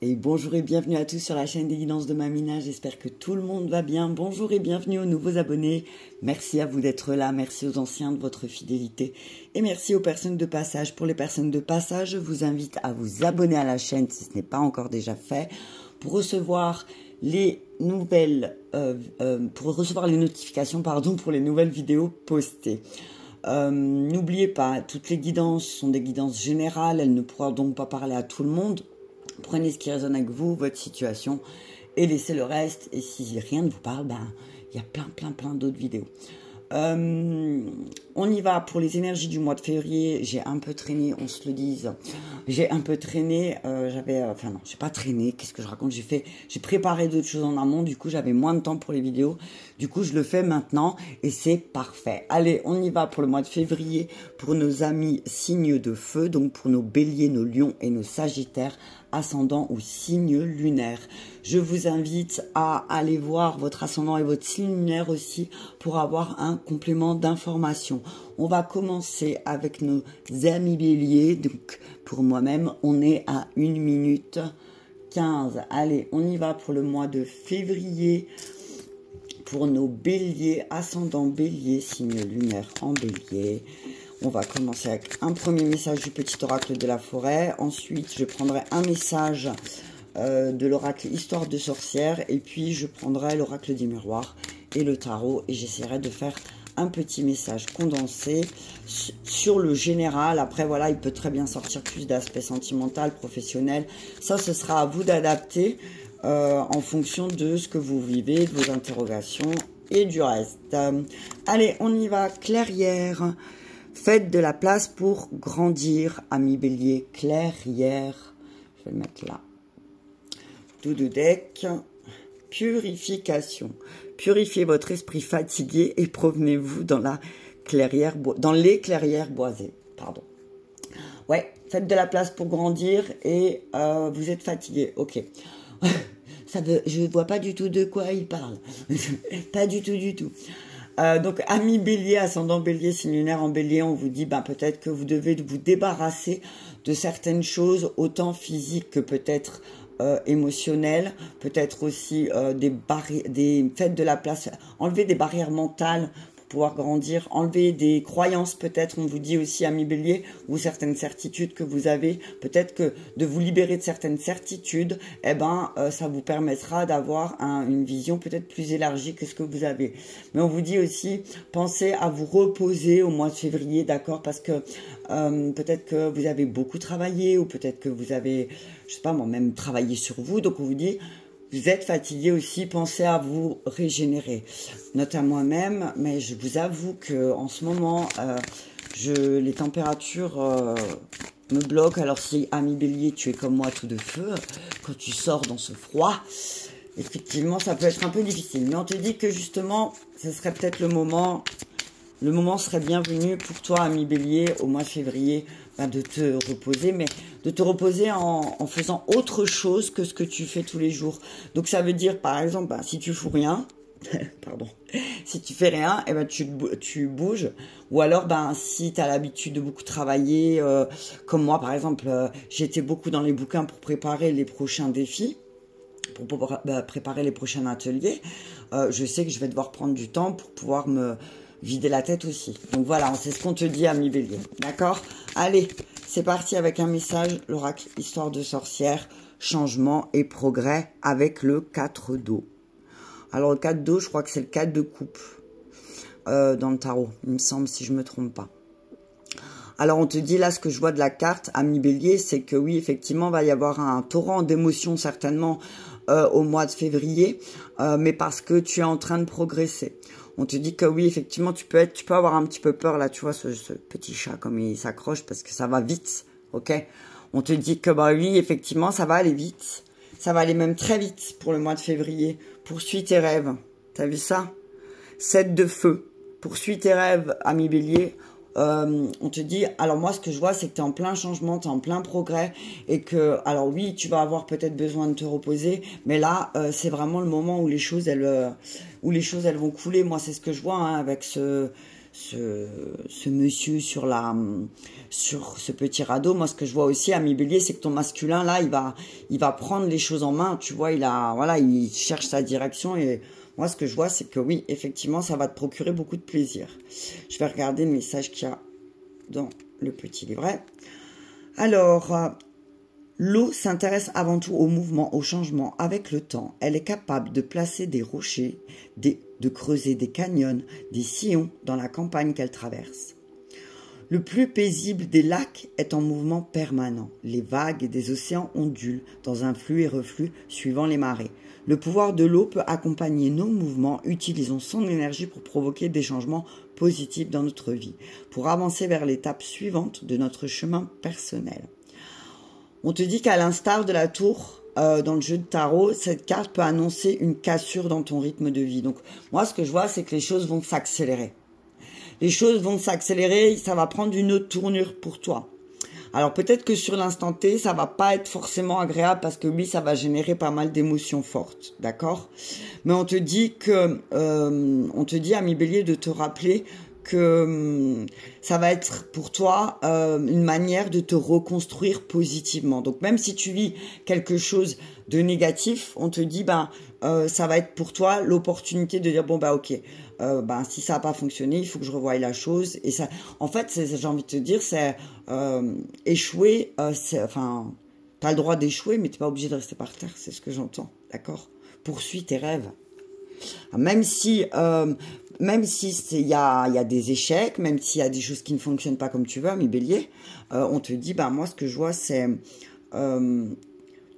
Et bonjour et bienvenue à tous sur la chaîne des guidances de Mamina, j'espère que tout le monde va bien. Bonjour et bienvenue aux nouveaux abonnés, merci à vous d'être là, merci aux anciens de votre fidélité et merci aux personnes de passage. Pour les personnes de passage, je vous invite à vous abonner à la chaîne si ce n'est pas encore déjà fait pour recevoir les nouvelles, notifications pour les nouvelles vidéos postées. N'oubliez pas, toutes les guidances sont des guidances générales, elles ne pourront donc pas parler à tout le monde. Prenez ce qui résonne avec vous, votre situation, et laissez le reste. Et si rien ne vous parle, il y a plein d'autres vidéos. On y va pour les énergies du mois de février. J'ai un peu traîné, on se le dise. J'ai un peu traîné. J'ai pas traîné. Qu'est-ce que je raconte? J'ai préparé d'autres choses en amont. Du coup, j'avais moins de temps pour les vidéos. Du coup, je le fais maintenant et c'est parfait. Allez, on y va pour le mois de février pour nos amis signes de feu. Donc pour nos béliers, nos lions et nos sagittaires, ascendant ou signe lunaire. Je vous invite à aller voir votre ascendant et votre signe lunaire aussi pour avoir un complément d'information. On va commencer avec nos amis béliers. Donc pour moi-même, on est à 1 minute 15. Allez, on y va pour le mois de février. Pour nos béliers, ascendant bélier, signe lunaire en bélier. On va commencer avec un premier message du petit oracle de la forêt. Ensuite, je prendrai un message de l'oracle histoire de sorcière. Et puis, je prendrai l'oracle des miroirs et le tarot. Et j'essaierai de faire un petit message condensé sur le général. Après, voilà, il peut très bien sortir plus d'aspect sentimental, professionnel. Ça, ce sera à vous d'adapter en fonction de ce que vous vivez, de vos interrogations et du reste. Allez, on y va. Clairière. Faites de la place pour grandir, amis bélier. Clairière. Je vais le mettre là. Tout de deck. Purification. Purifiez votre esprit fatigué et promenez-vous dans les clairières boisées. Pardon. Ouais, faites de la place pour grandir et vous êtes fatigué. Ok. Je ne vois pas du tout de quoi il parle. Pas du tout. Donc, amis bélier, ascendant bélier, signe lunaire en bélier, on vous dit peut-être que vous devez vous débarrasser de certaines choses, autant physiques que peut-être émotionnelles, peut-être aussi faites de la place, enlever des barrières mentales pour pouvoir grandir, enlever des croyances peut-être, on vous dit aussi amis bélier, ou certaines certitudes que vous avez, peut-être que de vous libérer de certaines certitudes, ça vous permettra d'avoir une vision peut-être plus élargie que ce que vous avez. Mais on vous dit aussi, pensez à vous reposer au mois de février, d'accord, parce que peut-être que vous avez beaucoup travaillé, ou peut-être que vous avez, je sais pas moi, même travaillé sur vous, donc on vous dit, vous êtes fatigué aussi, pensez à vous régénérer. Note à moi-même, mais je vous avoue que en ce moment, les températures me bloquent. Alors si, ami bélier, tu es comme moi tout de feu, quand tu sors dans ce froid, effectivement, ça peut être un peu difficile. Mais on te dit que justement, ce serait peut-être le moment serait bienvenu pour toi, ami bélier, au mois de février, de te reposer, mais de te reposer en faisant autre chose que ce que tu fais tous les jours. Donc ça veut dire, par exemple, si tu fous rien, pardon, si tu fais rien, tu bouges. Ou alors, si tu as l'habitude de beaucoup travailler, comme moi, par exemple, j'étais beaucoup dans les bouquins pour préparer les prochains défis, pour pouvoir préparer les prochains ateliers. Je sais que je vais devoir prendre du temps pour pouvoir me vider la tête aussi. Donc voilà, c'est ce qu'on te dit, ami bélier. D'accord? Allez, c'est parti avec un message, l'oracle histoire de sorcière, changement et progrès avec le 4 d'eau. Alors le 4 d'eau, je crois que c'est le 4 de coupe dans le tarot, il me semble, si je ne me trompe pas. Alors on te dit là, ce que je vois de la carte, ami bélier, c'est que oui, effectivement, il va y avoir un torrent d'émotions certainement au mois de février, mais parce que tu es en train de progresser. On te dit que oui, effectivement, tu peux avoir un petit peu peur, là, tu vois, ce petit chat, comme il s'accroche, parce que ça va vite, ok? On te dit que, oui, effectivement, ça va aller vite. Ça va aller même très vite pour le mois de février. Poursuis tes rêves. T'as vu ça? 7 de feu. Poursuis tes rêves, ami bélier. On te dit, alors moi, ce que je vois, c'est que tu es en plein changement, tu es en plein progrès, et que, alors oui, tu vas avoir peut-être besoin de te reposer, mais là, c'est vraiment le moment où les choses, elles vont couler. Moi, c'est ce que je vois, avec ce monsieur sur ce petit radeau. Moi, ce que je vois aussi, ami Bélier, c'est que ton masculin, là, il va prendre les choses en main. Tu vois, voilà, il cherche sa direction. Et moi, ce que je vois, c'est que oui, effectivement, ça va te procurer beaucoup de plaisir. Je vais regarder le message qu'il y a dans le petit livret. Alors, l'eau s'intéresse avant tout au mouvement, au changement avec le temps. Elle est capable de placer des rochers, de creuser des canyons, des sillons dans la campagne qu'elle traverse. Le plus paisible des lacs est en mouvement permanent. Les vagues des océans ondulent dans un flux et reflux suivant les marées. Le pouvoir de l'eau peut accompagner nos mouvements. Utilisons son énergie pour provoquer des changements positifs dans notre vie, pour avancer vers l'étape suivante de notre chemin personnel. On te dit qu'à l'instar de la tour dans le jeu de tarot, cette carte peut annoncer une cassure dans ton rythme de vie. Donc moi, ce que je vois, c'est que les choses vont s'accélérer. Les choses vont s'accélérer, ça va prendre une autre tournure pour toi. Alors peut-être que sur l'instant T, ça va pas être forcément agréable parce que oui, ça va générer pas mal d'émotions fortes, d'accord? Mais on te dit, ami Bélier, de te rappeler que ça va être pour toi une manière de te reconstruire positivement. Donc même si tu vis quelque chose de négatif, on te dit ça va être pour toi l'opportunité de dire bon ok, si ça n'a pas fonctionné, il faut que je revoie la chose. Et ça, en fait, j'ai envie de te dire, c'est échouer. T'as le droit d'échouer, mais t'es pas obligé de rester par terre. C'est ce que j'entends, d'accord? Poursuis tes rêves. Même si il y a des échecs, même s'il y a des choses qui ne fonctionnent pas comme tu veux, mes béliers, on te dit, moi, ce que je vois, c'est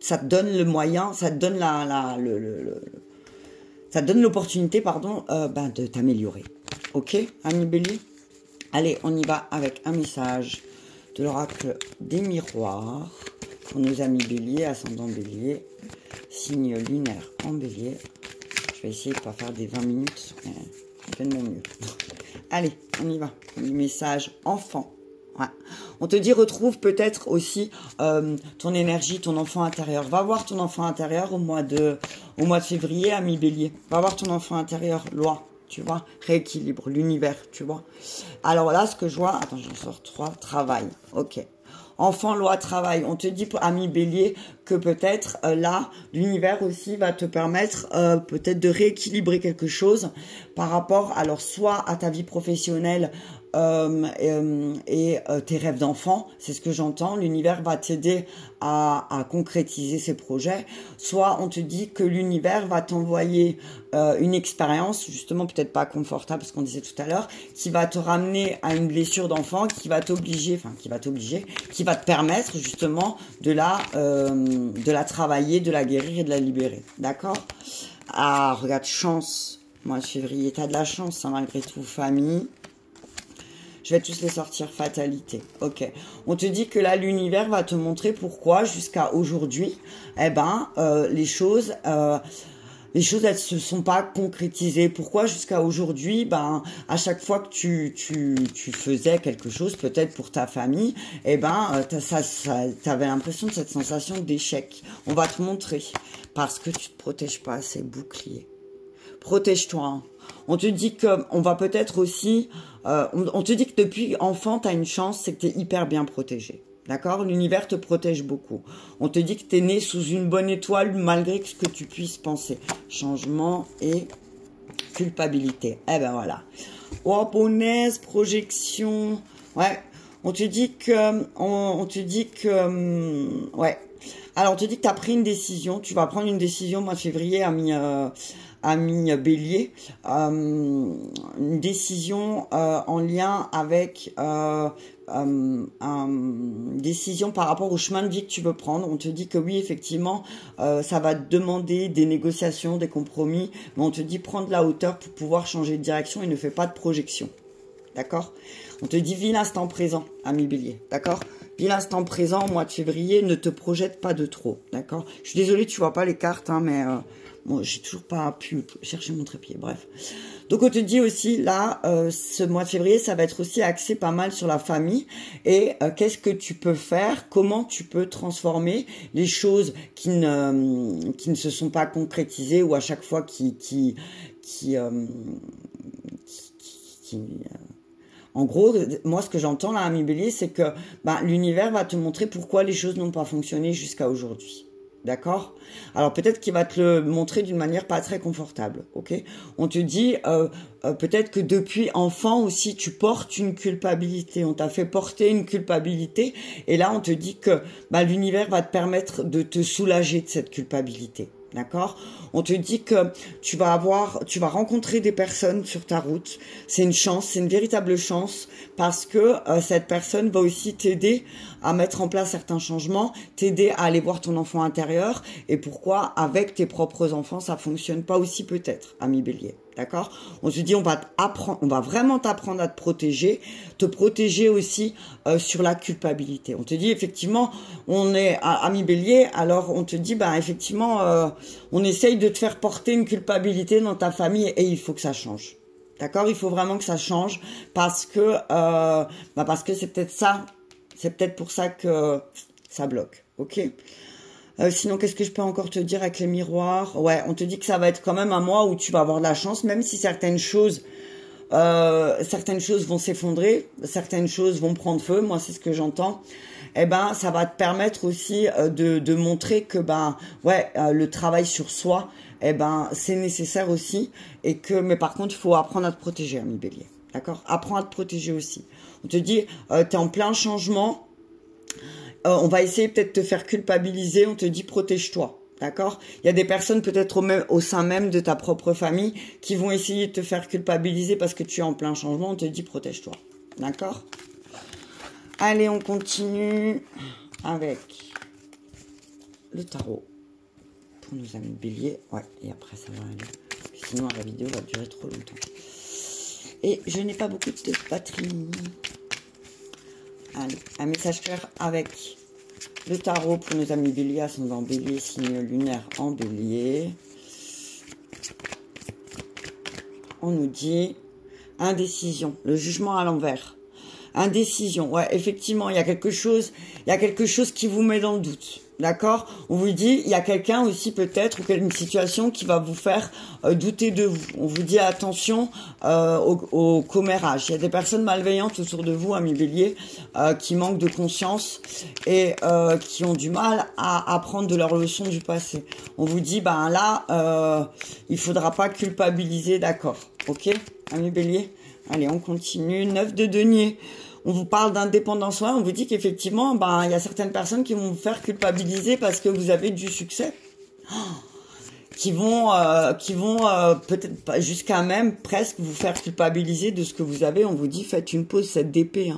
ça te donne le moyen, ça te donne ça te donne l'opportunité, de t'améliorer. Ok, ami bélier? Allez, on y va avec un message de l'oracle des miroirs pour nos amis béliers, ascendant bélier, signe lunaire en bélier. Je vais essayer de ne pas faire des 20 minutes, mais je fais de mon mieux. Allez, on y va. Le message enfant. Ouais. On te dit, retrouve peut-être aussi ton énergie, ton enfant intérieur. Va voir ton enfant intérieur au mois de février, ami bélier. Va voir ton enfant intérieur, loi, tu vois, rééquilibre, l'univers, tu vois. Alors là, ce que je vois, attends, j'en sors 3, travail, ok. Enfant, loi, travail. On te dit, ami bélier, que peut-être là, l'univers aussi va te permettre peut-être de rééquilibrer quelque chose par rapport, alors soit à ta vie professionnelle et tes rêves d'enfant, c'est ce que j'entends. L'univers va t'aider à concrétiser ces projets. Soit on te dit que l'univers va t'envoyer une expérience, justement peut-être pas confortable, ce qu'on disait tout à l'heure, qui va te ramener à une blessure d'enfant, qui va te permettre justement de la travailler, de la guérir et de la libérer. D'accord? Ah, regarde, chance. Mois de février, t'as de la chance, hein, malgré tout, famille. Je vais tous les sortir, fatalité. Ok. On te dit que là, l'univers va te montrer pourquoi, jusqu'à aujourd'hui, les choses, elles se sont pas concrétisées. Pourquoi jusqu'à aujourd'hui, à chaque fois que tu faisais quelque chose, peut-être pour ta famille, t'avais l'impression de cette sensation d'échec. On va te montrer. Parce que tu te protèges pas assez, bouclier. Protège-toi. Hein. On te dit que, on va peut-être aussi, on te dit que depuis enfant, tu as une chance, c'est que tu es hyper bien protégé. D'accord? L'univers te protège beaucoup. On te dit que tu es né sous une bonne étoile, malgré ce que tu puisses penser. Changement et culpabilité. Eh ben voilà. Oh, punaise, projection. Ouais. On te dit que, ouais. Alors, on te dit que tu as pris une décision. Tu vas prendre une décision, mois de février, ami bélier, une décision en lien avec une décision par rapport au chemin de vie que tu veux prendre. On te dit que oui, effectivement, ça va te demander des négociations, des compromis, mais on te dit prends de la hauteur pour pouvoir changer de direction et ne fais pas de projection. D'accord? On te dit vis l'instant présent, ami bélier. D'accord? Vis l'instant présent, mois de février, ne te projette pas de trop. D'accord? Je suis désolée, tu vois pas les cartes, hein, mais bon, j'ai toujours pas pu chercher mon trépied. Bref. Donc, on te dit aussi, là, ce mois de février, ça va être aussi axé pas mal sur la famille. Et qu'est-ce que tu peux faire? Comment tu peux transformer les choses qui ne se sont pas concrétisées ou à chaque fois En gros, moi, ce que j'entends là, ami Bélier, c'est que bah, l'univers va te montrer pourquoi les choses n'ont pas fonctionné jusqu'à aujourd'hui. D'accord? Alors peut-être qu'il va te le montrer d'une manière pas très confortable, ok? On te dit peut-être que depuis enfant aussi tu portes une culpabilité, on t'a fait porter une culpabilité et là on te dit que bah, l'univers va te permettre de te soulager de cette culpabilité. D'accord? On te dit que tu vas rencontrer des personnes sur ta route. C'est une chance, c'est une véritable chance parce que cette personne va aussi t'aider à mettre en place certains changements, t'aider à aller voir ton enfant intérieur et pourquoi avec tes propres enfants ça fonctionne pas aussi peut-être, ami Bélier. D'accord? On te dit on va vraiment t'apprendre à te protéger aussi sur la culpabilité. On te dit effectivement, on est ami Bélier, alors on te dit bah effectivement on essaye de te faire porter une culpabilité dans ta famille et il faut que ça change. D'accord? Il faut vraiment que ça change parce que c'est peut-être ça, c'est peut-être pour ça que ça bloque. OK? Sinon, qu'est-ce que je peux encore te dire avec les miroirs? Ouais, on te dit que ça va être quand même un mois où tu vas avoir de la chance, même si certaines choses vont s'effondrer, certaines choses vont prendre feu. Moi, c'est ce que j'entends. Eh ben, ça va te permettre aussi de montrer que le travail sur soi, eh ben, c'est nécessaire aussi mais par contre, il faut apprendre à te protéger, ami Bélier. D'accord? Apprends à te protéger aussi. On te dit, t'es en plein changement. On va essayer peut-être de te faire culpabiliser, on te dit protège-toi, d'accord? Il y a des personnes peut-être au sein même de ta propre famille qui vont essayer de te faire culpabiliser parce que tu es en plein changement, on te dit protège-toi, d'accord? Allez, on continue avec le tarot pour nos amis Bélier. Ouais, et après ça va aller, parce que sinon la vidéo va durer trop longtemps. Et je n'ai pas beaucoup de batterie. Allez, un message clair avec le tarot pour nos amis Bélier, ascendant Bélier, signe lunaire en Bélier. On nous dit indécision, le jugement à l'envers. Indécision, ouais, effectivement, il y a quelque chose qui vous met dans le doute. D'accord? On vous dit, il y a quelqu'un aussi peut-être, ou une situation qui va vous faire douter de vous. On vous dit attention au commérage. Il y a des personnes malveillantes autour de vous, amis Bélier, qui manquent de conscience et qui ont du mal à apprendre de leurs leçons du passé. On vous dit, ben là, il faudra pas culpabiliser, d'accord? Ok, amis Bélier? Allez, on continue. 9 de denier. On vous parle d'indépendance, on vous dit qu'effectivement, il y a certaines personnes qui vont vous faire culpabiliser parce que vous avez du succès, qui vont peut-être jusqu'à même presque vous faire culpabiliser de ce que vous avez. On vous dit faites une pause, cette d'épée.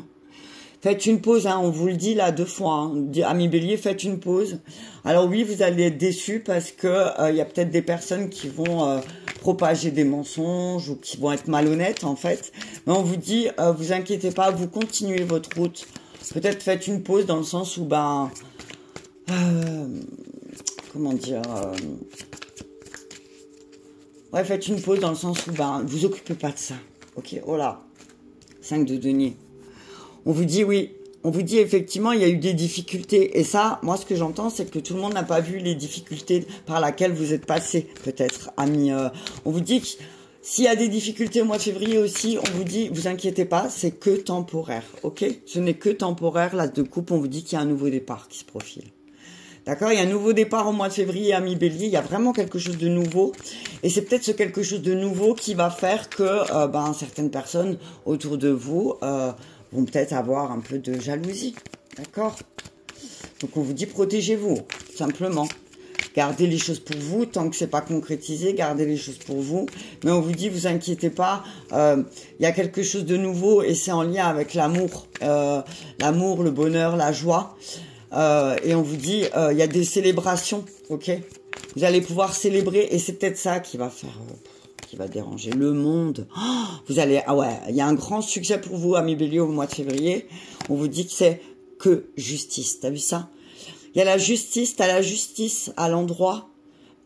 Faites une pause, on vous le dit là 2 fois. Ami Bélier, faites une pause. Alors oui, vous allez être déçus parce que y a peut-être des personnes qui vont propager des mensonges ou qui vont être malhonnêtes en fait. Mais on vous dit, vous inquiétez pas, vous continuez votre route. Peut-être faites une pause dans le sens où comment dire ouais, faites une pause dans le sens où vous occupez pas de ça. Ok, voilà. 5 de denier. On vous dit oui, on vous dit effectivement il y a eu des difficultés et ça, moi ce que j'entends c'est que tout le monde n'a pas vu les difficultés par lesquelles vous êtes passé peut-être, amis. On vous dit que s'il y a des difficultés au mois de février aussi, on vous dit vous inquiétez pas, c'est que temporaire, ok? Ce n'est que temporaire, l'as de coupe, on vous dit qu'il y a un nouveau départ qui se profile. D'accord, il y a un nouveau départ au mois de février, ami Bélier, il y a vraiment quelque chose de nouveau. Et c'est peut-être ce quelque chose de nouveau qui va faire que certaines personnes autour de vous vont peut-être avoir un peu de jalousie. D'accord? Donc on vous dit protégez-vous, simplement. Gardez les choses pour vous, tant que c'est pas concrétisé, gardez les choses pour vous. Mais on vous dit, vous inquiétez pas, il y a quelque chose de nouveau et c'est en lien avec l'amour. L'amour, le bonheur, la joie. Et on vous dit, il y a des célébrations, ok? Vous allez pouvoir célébrer et c'est peut-être ça qui va faire, qui va déranger le monde. Oh, vous allez, il y a un grand succès pour vous, amis Bélier, au mois de février. On vous dit que c'est que justice. T'as vu ça? Il y a la justice, t'as la justice à l'endroit.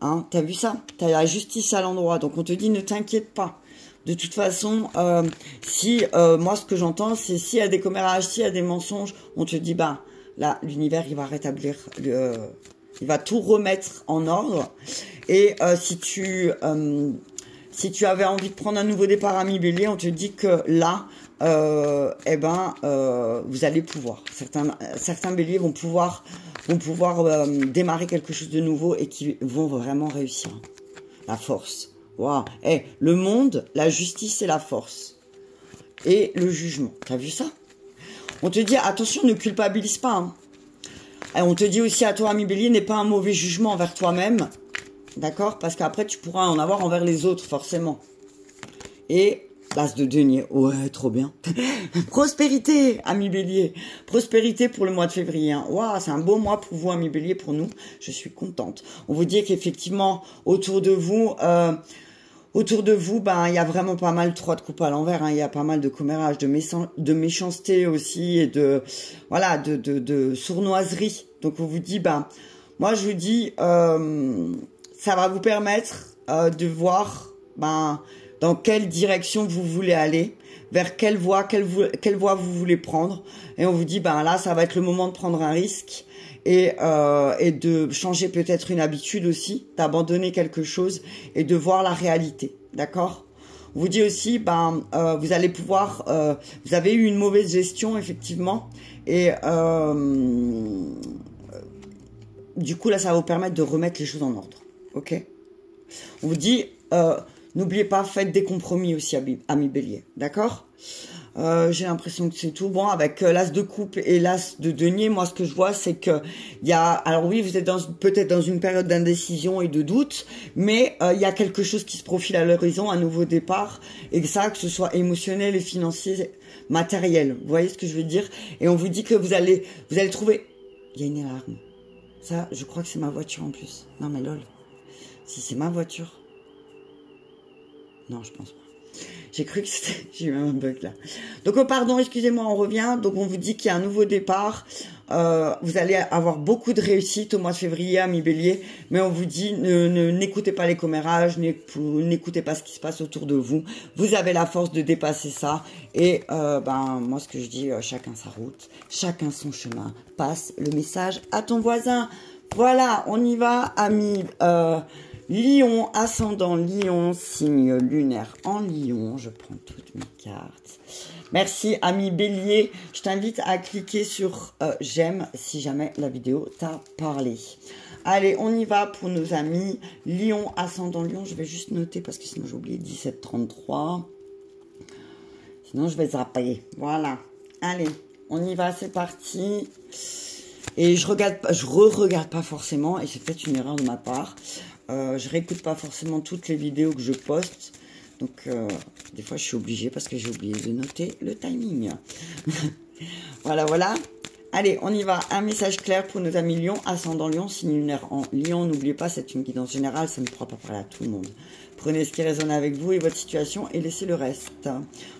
Hein, t'as vu ça? T'as la justice à l'endroit. Donc on te dit, ne t'inquiète pas. De toute façon, moi ce que j'entends, c'est s'il y a des commérages, s'il y a des mensonges, on te dit, là, l'univers, il va rétablir, il va tout remettre en ordre. Et si tu avais envie de prendre un nouveau départ, ami Bélier, on te dit que là, vous allez pouvoir. Certains béliers vont pouvoir démarrer quelque chose de nouveau et qui vont vraiment réussir. La force. Waouh. Le monde, la justice et la force. Et le jugement. T'as vu ça? On te dit, attention, ne culpabilise pas. Hein. Et on te dit aussi à toi, ami bélier, n'aie pas un mauvais jugement envers toi-même. D'accord? Parce qu'après, tu pourras en avoir envers les autres, forcément. Et l'as de denier. Ouais, trop bien. Prospérité, ami bélier. Prospérité pour le mois de février. Hein. Waouh, c'est un beau mois pour vous, ami bélier, pour nous. Je suis contente. On vous dit qu'effectivement, autour de vous, ben, il y a vraiment pas mal 3 de coupe à l'envers. Hein. Il y a pas mal de commérage, de méchanceté aussi et de, voilà, de sournoiserie. Donc, on vous dit, ben, moi, je vous dis, ça va vous permettre de voir, ben, dans quelle direction vous voulez aller, vers quelle voie vous voulez prendre. Et on vous dit, ben là, ça va être le moment de prendre un risque et de changer peut-être une habitude aussi, d'abandonner quelque chose et de voir la réalité. D'accord? On vous dit aussi, ben, vous allez pouvoir, vous avez eu une mauvaise gestion, effectivement, et du coup, là, ça va vous permettre de remettre les choses en ordre. Ok? On vous dit, n'oubliez pas, faites des compromis aussi, amis bélier. D'accord? J'ai l'impression que c'est tout. Bon, avec l'as de coupe et l'as de denier, moi, ce que je vois, c'est que il y a... Alors oui, vous êtes peut-être dans une période d'indécision et de doute, mais il y a quelque chose qui se profile à l'horizon, un nouveau départ, et que ça, que ce soit émotionnel et financier, matériel. Vous voyez ce que je veux dire? Et on vous dit que vous allez trouver... Il y a une alarme. Ça, je crois que c'est ma voiture en plus. Non, mais lol. Si c'est ma voiture... Non, je pense pas. J'ai cru que c'était... J'ai eu un bug là. Donc, pardon, excusez-moi, on revient. Donc, on vous dit qu'il y a un nouveau départ. Vous allez avoir beaucoup de réussite au mois de février, ami bélier. Mais on vous dit, n'écoutez pas les commérages, n'écoutez pas ce qui se passe autour de vous. Vous avez la force de dépasser ça. Et ben, moi, ce que je dis, chacun sa route, chacun son chemin. Passe le message à ton voisin. Voilà, on y va, ami Lion, ascendant Lion, signe lunaire en Lion. Je prends toutes mes cartes. Merci, ami bélier. Je t'invite à cliquer sur j'aime si jamais la vidéo t'a parlé. Allez, on y va pour nos amis Lion, ascendant Lion. Je vais juste noter parce que sinon j'ai oublié 1733. Sinon je vais zapper. Voilà. Allez, on y va, c'est parti. Et je re-regarde pas forcément, et c'est peut-être une erreur de ma part. Je réécoute pas forcément toutes les vidéos que je poste. Donc, des fois, je suis obligée parce que j'ai oublié de noter le timing. Voilà, voilà. Allez, on y va. Un message clair pour nos amis Lion, ascendant Lion, signe lunaire en Lion. N'oubliez pas, c'est une guidance générale, ça ne pourra pas parler à tout le monde. Prenez ce qui résonne avec vous et votre situation et laissez le reste.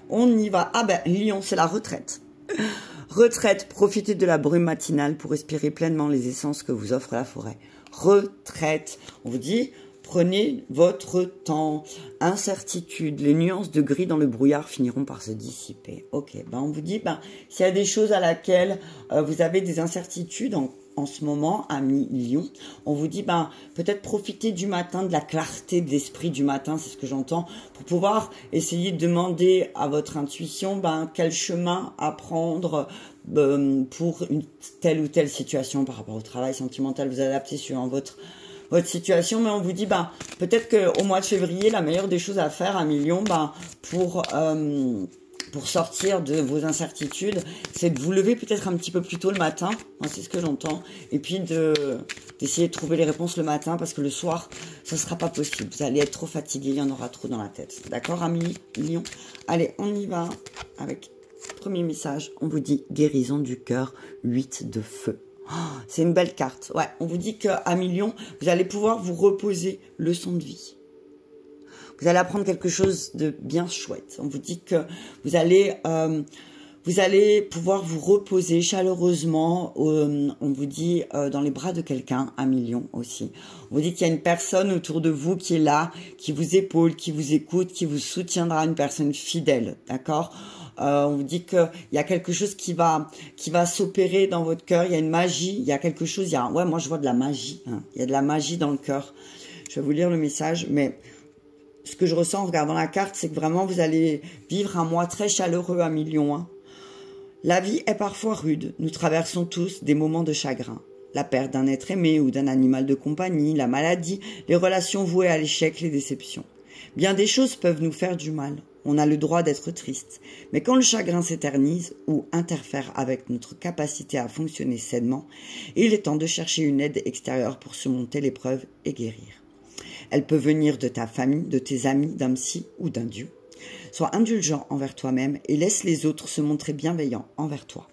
On y va. Ah ben, Lion, c'est la retraite. Retraite, profitez de la brume matinale pour respirer pleinement les essences que vous offre la forêt. Retraite, on vous dit, prenez votre temps. Incertitude, les nuances de gris dans le brouillard finiront par se dissiper. Ok, ben on vous dit, ben, s'il y a des choses à laquelle vous avez des incertitudes en ce moment, ami Lion, on vous dit, ben, peut-être profiter du matin, de la clarté d'esprit du matin, c'est ce que j'entends, pour pouvoir essayer de demander à votre intuition, ben, quel chemin à prendre pour une telle ou telle situation par rapport au travail sentimental, vous adaptez suivant votre situation, mais on vous dit, ben, peut-être qu'au mois de février, la meilleure des choses à faire, ami Lion, ben, pour sortir de vos incertitudes, c'est de vous lever peut-être un petit peu plus tôt le matin, moi c'est ce que j'entends, et puis d'essayer de trouver les réponses le matin, parce que le soir, ça sera pas possible, vous allez être trop fatigué, il y en aura trop dans la tête, d'accord ami Lion? Allez, on y va avec premier message, on vous dit guérison du cœur, 8 de feu. Oh, c'est une belle carte, ouais, on vous dit qu'à Lion, vous allez pouvoir vous reposer, leçon de vie. Vous allez apprendre quelque chose de bien chouette. On vous dit que vous allez pouvoir vous reposer chaleureusement. On vous dit dans les bras de quelqu'un, ami Lion aussi. On vous dit qu'il y a une personne autour de vous qui est là, qui vous épaule, qui vous écoute, qui vous soutiendra, une personne fidèle, d'accord? On vous dit qu'il y a quelque chose qui va s'opérer dans votre cœur. Il y a une magie, il y a quelque chose. Ouais, moi je vois de la magie. Hein. Il y a de la magie dans le cœur. Je vais vous lire le message, mais ce que je ressens en regardant la carte, c'est que vraiment vous allez vivre un mois très chaleureux à millions. Hein. La vie est parfois rude. Nous traversons tous des moments de chagrin. La perte d'un être aimé ou d'un animal de compagnie, la maladie, les relations vouées à l'échec, les déceptions. Bien des choses peuvent nous faire du mal. On a le droit d'être triste. Mais quand le chagrin s'éternise ou interfère avec notre capacité à fonctionner sainement, il est temps de chercher une aide extérieure pour surmonter l'épreuve et guérir. Elle peut venir de ta famille, de tes amis, d'un psy ou d'un dieu. Sois indulgent envers toi-même et laisse les autres se montrer bienveillants envers toi.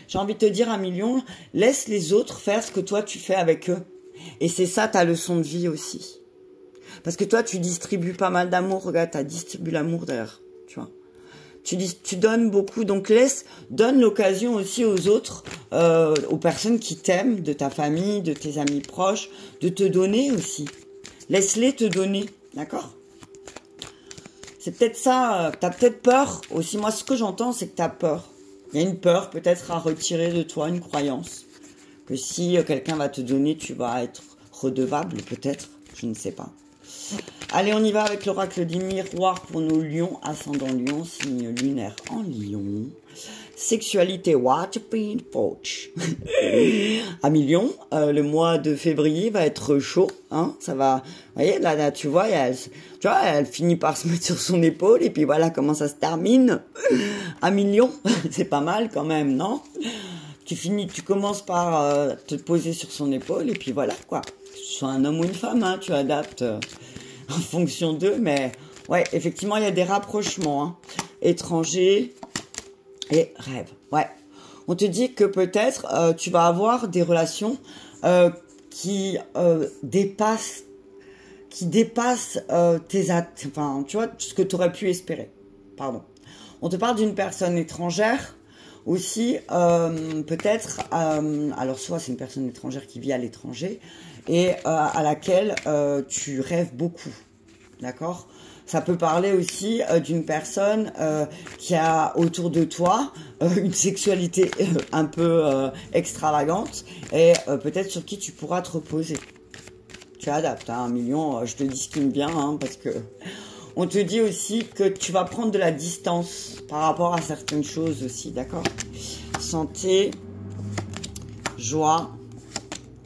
J'ai envie de te dire, 1 million, laisse les autres faire ce que toi tu fais avec eux. Et c'est ça ta leçon de vie aussi. Parce que toi tu distribues pas mal d'amour, regarde, tu distribues l'amour d'ailleurs, tu vois. Tu donnes beaucoup, donc donne l'occasion aussi aux autres, aux personnes qui t'aiment, de ta famille, de tes amis proches, de te donner aussi. Laisse-les te donner, d'accord ? C'est peut-être ça, t'as peut-être peur aussi. Moi, ce que j'entends, c'est que t'as peur. Il y a une peur peut-être à retirer de toi, une croyance. Que si quelqu'un va te donner, tu vas être redevable, peut-être. Je ne sais pas. Allez, on y va avec l'oracle du miroir pour nos lions. Ascendant lion, signe lunaire en lion. Sexualité, watch pin poach. À million, le mois de février va être chaud, hein, ça va, vous voyez, là, tu vois, elle finit par se mettre sur son épaule, et puis voilà comment ça se termine. À million, c'est pas mal quand même, non? Tu commences par te poser sur son épaule, et puis voilà, quoi. Que tu sois un homme ou une femme, hein, tu adaptes en fonction d'eux, mais ouais, effectivement, il y a des rapprochements, hein. Étrangers, et rêve, ouais. On te dit que peut-être tu vas avoir des relations qui dépassent tes attentes, enfin, tu vois, ce que tu aurais pu espérer. Pardon. On te parle d'une personne étrangère aussi, peut-être, alors soit c'est une personne étrangère qui vit à l'étranger et à laquelle tu rêves beaucoup, d'accord ? Ça peut parler aussi d'une personne qui a autour de toi une sexualité un peu extravagante et peut-être sur qui tu pourras te reposer. Tu adaptes, hein, 1 million, je te dis ce qui me vient, hein, parce que on te dit aussi que tu vas prendre de la distance par rapport à certaines choses aussi, d'accord ? Santé, joie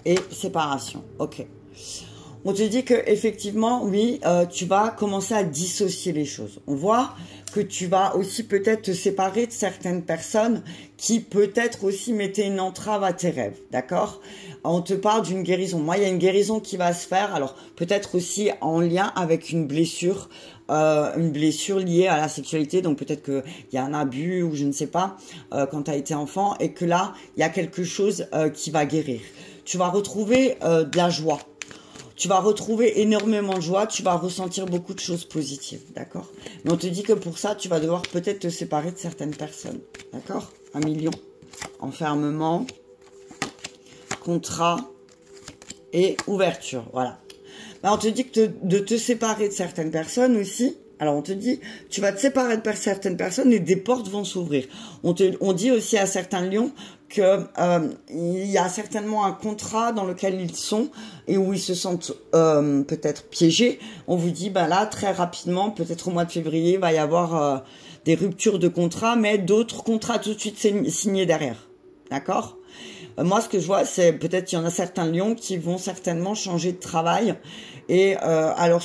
et séparation, ok. On te dit que effectivement, oui, tu vas commencer à dissocier les choses. On voit que tu vas aussi peut-être te séparer de certaines personnes qui peut-être aussi mettaient une entrave à tes rêves, d'accord ? On te parle d'une guérison. Moi, il y a une guérison qui va se faire, alors peut-être aussi en lien avec une blessure liée à la sexualité. Donc peut-être qu'il y a un abus ou je ne sais pas quand tu as été enfant et que là, il y a quelque chose qui va guérir. Tu vas retrouver de la joie. Tu vas retrouver énormément de joie, tu vas ressentir beaucoup de choses positives, d'accord? Mais on te dit que pour ça, tu vas devoir peut-être te séparer de certaines personnes, d'accord? 1 million. Enfermement, contrat et ouverture, voilà. Ben, on te dit que de te séparer de certaines personnes aussi. Alors on te dit, tu vas te séparer de certaines personnes et des portes vont s'ouvrir. On dit aussi à certains lions que il y a certainement un contrat dans lequel ils sont et où ils se sentent peut-être piégés. On vous dit, ben là, très rapidement, peut-être au mois de février, il va y avoir des ruptures de contrat, mais d'autres contrats tout de suite signés derrière. D'accord ? Moi, ce que je vois, c'est peut-être qu'il y en a certains lions qui vont certainement changer de travail et alors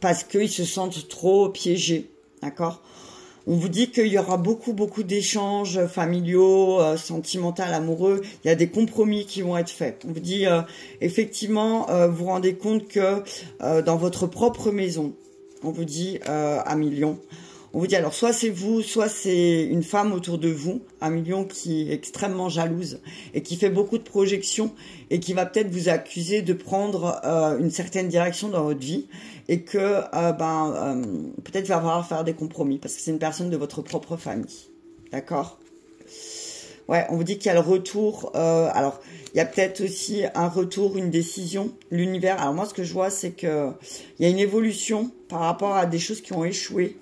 parce qu'ils se sentent trop piégés, d'accord ? On vous dit qu'il y aura beaucoup d'échanges familiaux, sentimentaux, amoureux. Il y a des compromis qui vont être faits. On vous dit, effectivement, vous vous rendez compte que dans votre propre maison, on vous dit 1 million. On vous dit alors soit c'est vous, soit c'est une femme autour de vous, 1 million qui est extrêmement jalouse et qui fait beaucoup de projections et qui va peut-être vous accuser de prendre une certaine direction dans votre vie et que peut-être va falloir faire des compromis parce que c'est une personne de votre propre famille. D'accord ? Ouais, on vous dit qu'il y a le retour. Alors, il y a peut-être aussi un retour, une décision, l'univers. Alors moi, ce que je vois, c'est que il y a une évolution par rapport à des choses qui ont échoué.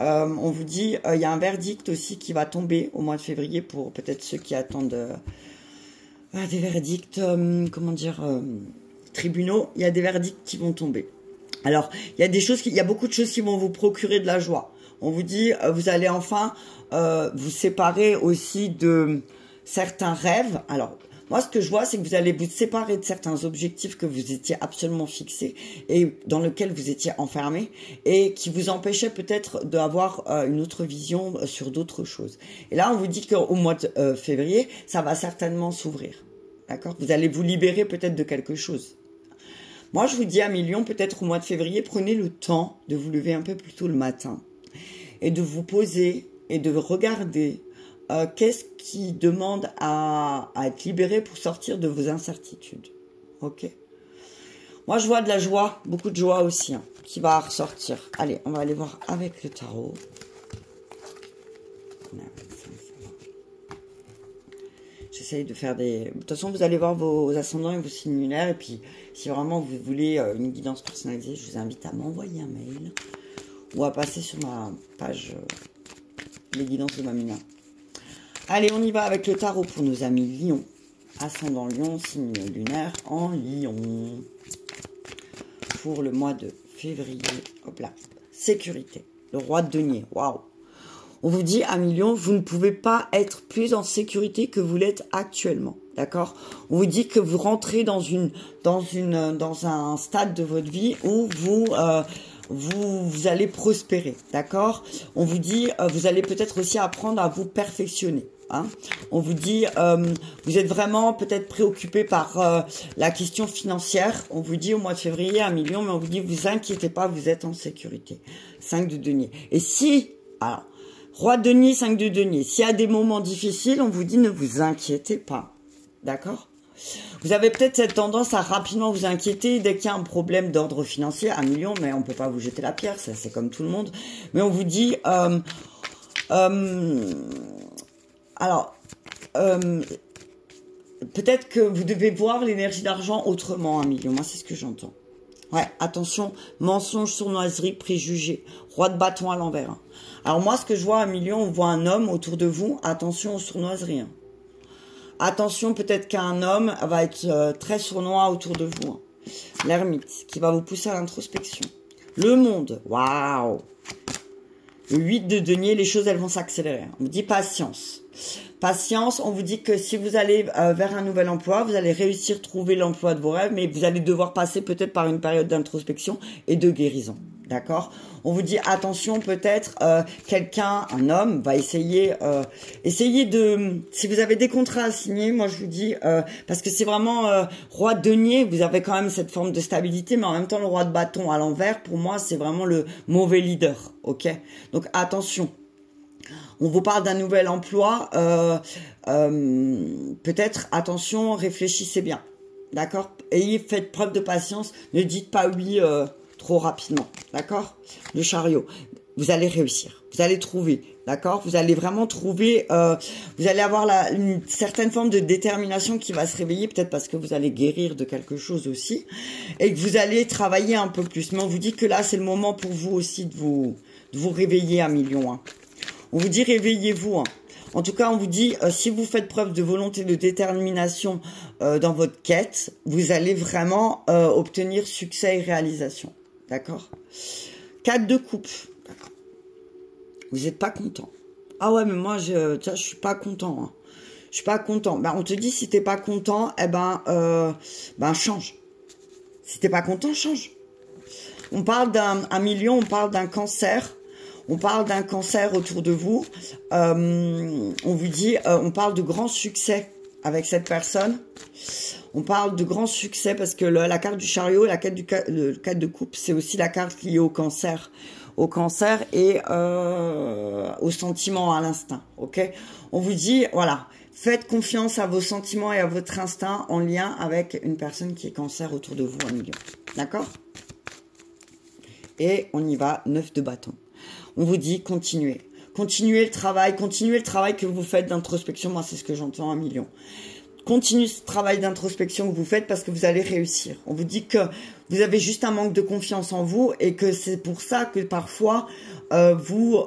On vous dit, il y a un verdict aussi qui va tomber au mois de février pour peut-être ceux qui attendent des verdicts, tribunaux. Il y a des verdicts qui vont tomber. Alors, il y a des choses, il y a beaucoup de choses qui vont vous procurer de la joie. On vous dit, vous allez enfin vous séparer aussi de certains rêves. Alors, moi, ce que je vois, c'est que vous allez vous séparer de certains objectifs que vous étiez absolument fixés et dans lesquels vous étiez enfermé et qui vous empêchaient peut-être d'avoir une autre vision sur d'autres choses. Et là, on vous dit qu'au mois de février, ça va certainement s'ouvrir. D'accord? Vous allez vous libérer peut-être de quelque chose. Moi, je vous dis à millions, peut-être au mois de février, prenez le temps de vous lever un peu plus tôt le matin et de vous poser et de regarder qu'est-ce qui demande à être libéré pour sortir de vos incertitudes. Ok? Moi, je vois de la joie, beaucoup de joie aussi, hein, qui va ressortir. Allez, on va aller voir avec le tarot. J'essaye de faire des... De toute façon, vous allez voir vos ascendants et vos signes lunaires. Et puis, si vraiment vous voulez une guidance personnalisée, je vous invite à m'envoyer un mail ou à passer sur ma page les guidances de Mamina. Allez, on y va avec le tarot pour nos amis Lion. Ascendant Lion, signe lunaire en Lion. Pour le mois de février. Hop là. Sécurité. Le roi de denier. Waouh. On vous dit, à million, vous ne pouvez pas être plus en sécurité que vous l'êtes actuellement. D'accord? On vous dit que vous rentrez dans un stade de votre vie où vous allez prospérer. D'accord? On vous dit, vous allez peut-être aussi apprendre à vous perfectionner. Hein? On vous dit, vous êtes vraiment peut-être préoccupé par la question financière. On vous dit au mois de février, à million, mais on vous dit, vous inquiétez pas, vous êtes en sécurité. 5 de denier. Et si, alors, roi de denier, 5 de denier. S'il y a des moments difficiles, on vous dit ne vous inquiétez pas. D'accord? Vous avez peut-être cette tendance à rapidement vous inquiéter dès qu'il y a un problème d'ordre financier, à million, mais on ne peut pas vous jeter la pierre, ça c'est comme tout le monde. Mais on vous dit, peut-être que vous devez voir l'énergie d'argent autrement, à million. Moi, c'est ce que j'entends. Ouais, attention, mensonge, sournoiserie, préjugés, roi de bâton à l'envers. Alors moi, ce que je vois à million, on voit un homme autour de vous, attention aux sournoiseries. Attention, peut-être qu'un homme va être très sournois autour de vous. L'ermite, qui va vous pousser à l'introspection. Le monde, waouh. Le 8 de denier, les choses, elles vont s'accélérer. On vous dit patience. Patience, on vous dit que si vous allez vers un nouvel emploi, vous allez réussir à trouver l'emploi de vos rêves, mais vous allez devoir passer peut-être par une période d'introspection et de guérison. D'accord? On vous dit attention, peut-être quelqu'un, un homme, va essayer de... Si vous avez des contrats à signer, moi je vous dis, parce que c'est vraiment roi de denier, vous avez quand même cette forme de stabilité, mais en même temps le roi de bâton à l'envers, pour moi c'est vraiment le mauvais leader. Ok? Donc attention. On vous parle d'un nouvel emploi, peut-être, attention, réfléchissez bien, d'accord? Faites preuve de patience, ne dites pas oui trop rapidement, d'accord? Le chariot, vous allez réussir, vous allez trouver, d'accord? Vous allez vraiment trouver, vous allez avoir une certaine forme de détermination qui va se réveiller, peut-être parce que vous allez guérir de quelque chose aussi, et que vous allez travailler un peu plus. Mais on vous dit que là, c'est le moment pour vous aussi de vous réveiller à million, hein. On vous dit réveillez-vous. Hein. En tout cas, on vous dit si vous faites preuve de volonté, de détermination dans votre quête, vous allez vraiment obtenir succès et réalisation. D'accord? 4 de coupe. Vous n'êtes pas content. Ah ouais, mais moi, je suis pas content. Hein. Je suis pas content. Ben, on te dit si t'es pas content, eh ben change. Si t'es pas content, change. On parle d'un million, on parle d'un cancer. On parle d'un cancer autour de vous. On vous dit, on parle de grand succès avec cette personne. On parle de grand succès parce que la carte du chariot, le 4 de coupe, c'est aussi la carte liée au cancer. Au cancer et aux sentiments, à l'instinct. Ok? On vous dit, voilà, faites confiance à vos sentiments et à votre instinct en lien avec une personne qui est cancer autour de vous, un million. D'accord? Et on y va, 9 de bâton. On vous dit continuez. Continuez le travail que vous faites d'introspection. Moi, c'est ce que j'entends, un million. Continuez ce travail d'introspection que vous faites parce que vous allez réussir. On vous dit que vous avez juste un manque de confiance en vous et que c'est pour ça que parfois, vous